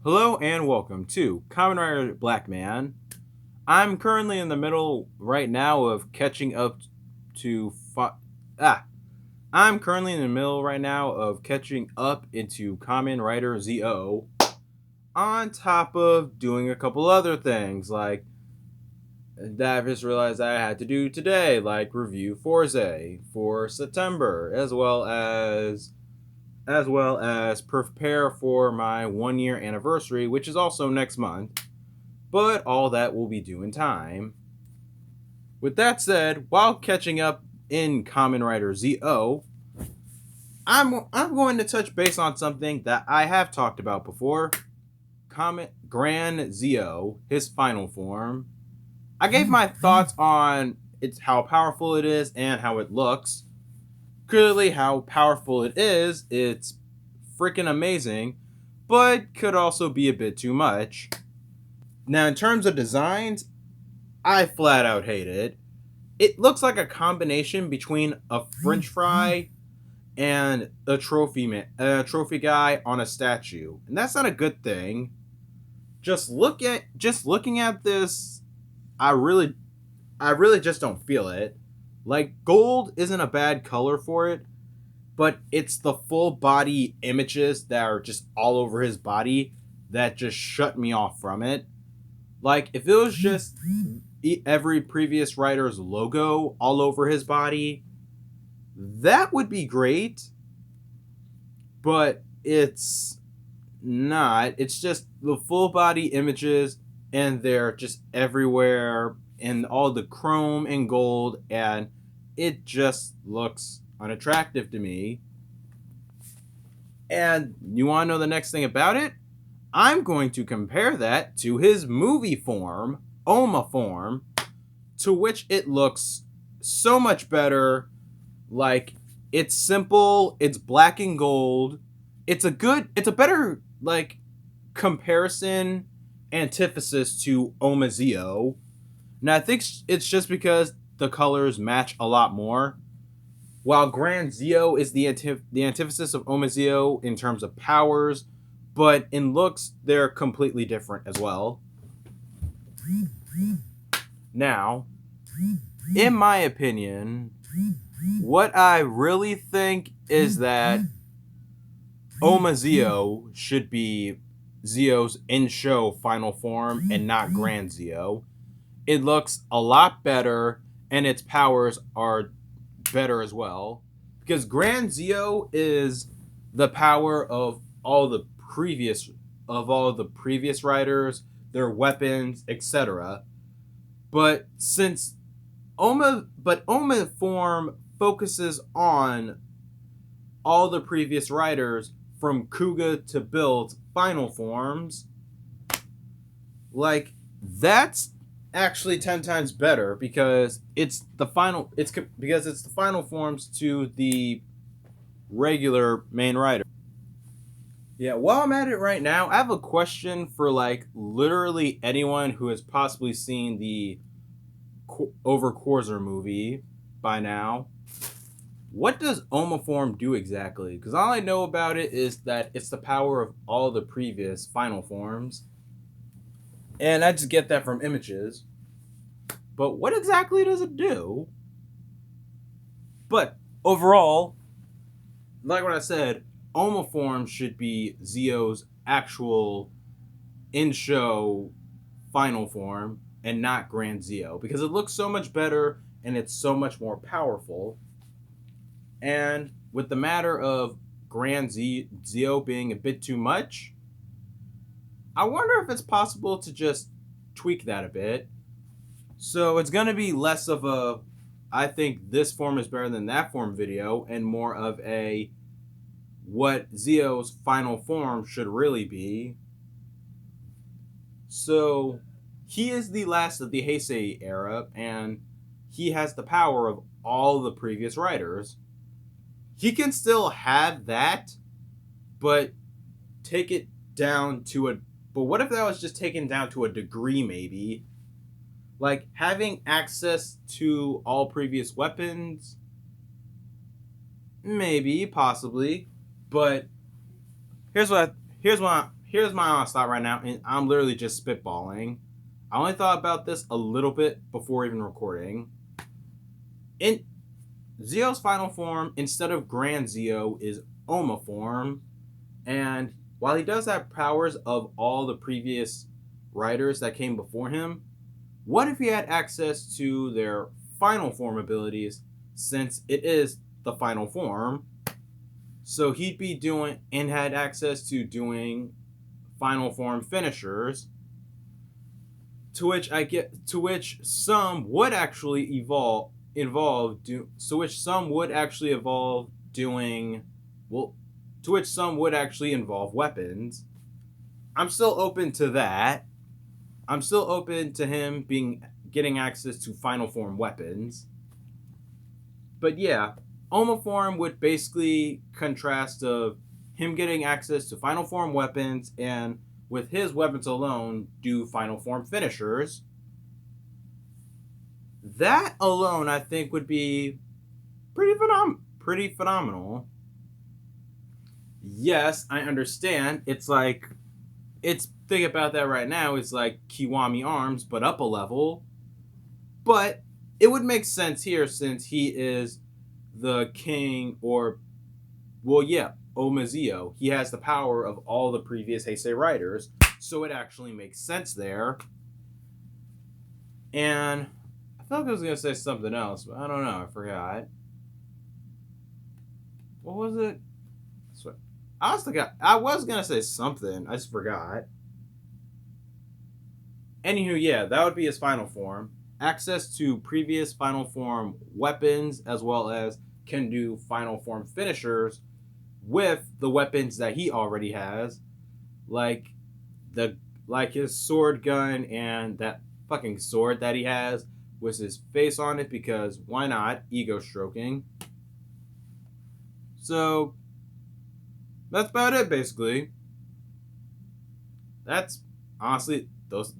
Hello and welcome to KamenRider Blackman. I'm currently in the middle right now of catching up to I'm currently in the middle right now of catching up into KamenRider ZO on top of doing a couple other things like that I just realized I had to do today, like review Forza for September, as well as prepare for my 1 year anniversary, which is also next month. But all that will be due in time. With that said, while catching up in KamenRider ZO, I'm going to touch base on something that I have talked about before. Grand ZO, his final form. I gave my thoughts on how powerful it is and how it looks. Clearly, how powerful it is, it's freaking amazing, but could also be a bit too much. Now, in terms of designs, I flat out hate it. It looks like a combination between a French fry and a trophy guy on a statue, and that's not a good thing. Just looking at this, I really just don't feel it. Like, gold isn't a bad color for it, but it's the full body images that are just all over his body that just shut me off from it. Like, if it was just every previous writer's logo all over his body, that would be great. But it's not. It's just the full body images, and they're just everywhere, and all the chrome and gold, and it just looks unattractive to me. And you want to know the next thing about it? I'm going to compare that to his movie form, Ouma form, to which it looks so much better. Like, it's simple, it's black and gold. It's a better, like, comparison, antithesis to Ouma ZO. Now, I think it's just because the colors match a lot more. While Grand ZO is the antithesis of Ouma ZO in terms of powers, but in looks, they're completely different as well. Now, in my opinion, what I really think is that Ouma ZO should be ZO's in-show final form and not Grand ZO. It looks a lot better, and its powers are better as well. Because Grand ZO is the power of all the previous writers, their weapons, etc. But Ouma form focuses on all the previous writers from Kuga to Build's final forms. Like, that's actually 10 times better because it's the final forms to the regular main writer. Yeah, while I'm at it right now, I have a question for, like, literally anyone who has possibly seen the Over Corzer movie by now. What does Ouma form do exactly? Because all I know about it is that it's the power of all the previous final forms. And I just get that from images. But what exactly does it do? But overall, like what I said, Ouma form should be ZO's actual in-show final form and not Grand ZO, because it looks so much better and it's so much more powerful. And with the matter of Grand ZO being a bit too much, I wonder if it's possible to just tweak that a bit. So it's going to be less of a, I think this form is better than that form video, and more of a, what ZO's final form should really be. So he is the last of the Heisei era, and he has the power of all the previous writers. He can still have that, but take it down to a... But what if that was just taken down to a degree, maybe? Like, having access to all previous weapons? Maybe, possibly. But here's what here's my honest thought right now, and I'm literally just spitballing. I only thought about this a little bit before even recording. In ZiO's final form, instead of Grand ZiO, is Ouma form. And while he does have powers of all the previous riders that came before him, what if he had access to their final form abilities, since it is the final form? So he'd be doing, and had access to doing final form finishers, to which some would actually evolve doing, to which some would actually involve weapons. I'm still open to that. I'm still open to him getting access to final form weapons. But yeah, Ouma form would basically contrast of him getting access to final form weapons, and with his weapons alone do final form finishers. That alone, I think, would be pretty phenomenal. Yes, I understand. It's think about that right now. It's like Kiwami Arms, but up a level. But it would make sense here, since he is the king, Ouma ZiO. He has the power of all the previous Heisei riders, so it actually makes sense there. And I felt like I was going to say something else, but I don't know. I forgot. What was it? I was going to say something. I just forgot. Anywho, yeah, that would be his final form. Access to previous final form weapons, as well as can do final form finishers with the weapons that he already has, like his sword gun, and that fucking sword that he has with his face on it, because why not? Ego stroking. So that's about it, basically. That's honestly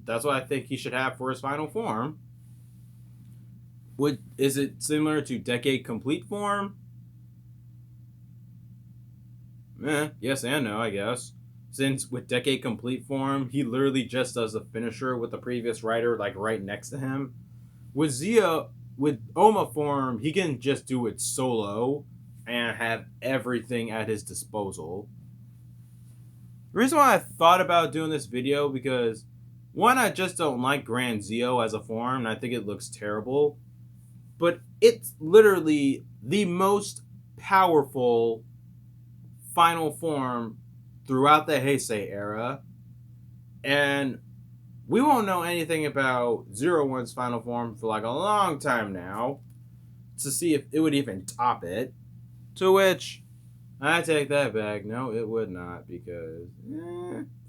that's what I think he should have for his final form. Is it similar to Decade Complete form? Yes and no, I guess. Since with Decade Complete form, he literally just does a finisher with the previous rider like right next to him. With Ouma form, he can just do it solo and have everything at his disposal. The reason why I thought about doing this video, because one, I just don't like Grand ZiO as a form, and I think it looks terrible. But it's literally the most powerful final form throughout the Heisei era. And we won't know anything about 01's final form for like a long time now, to see if it would even top it. To which, I take that back. No, it would not, because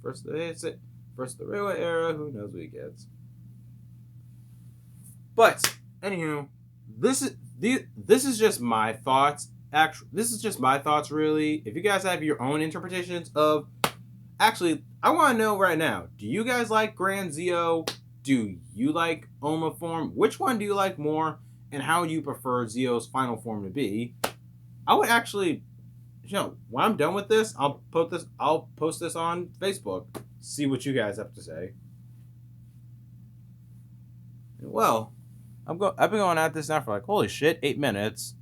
first the Reiwa era, who knows what he gets. But anywho, this is just my thoughts. This is just my thoughts, really. If you guys have your own interpretations of, actually, I want to know right now: do you guys like Grand ZiO? Do you like Ouma form? Which one do you like more, and how do you prefer ZiO's final form to be? I would actually, when I'm done with this, I'll post this on Facebook. See what you guys have to say. Well, I've been going at this now for like, holy shit, 8 minutes.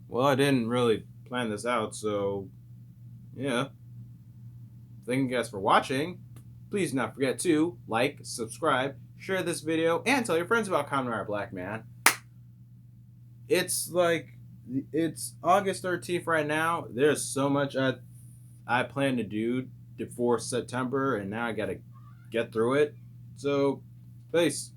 Well, I didn't really plan this out, so yeah. Thank you guys for watching. Please do not forget to like, subscribe, share this video, and tell your friends about KamenRider Blackman. It's August 13th right now. There's so much I plan to do before September, and now I gotta get through it. So, peace.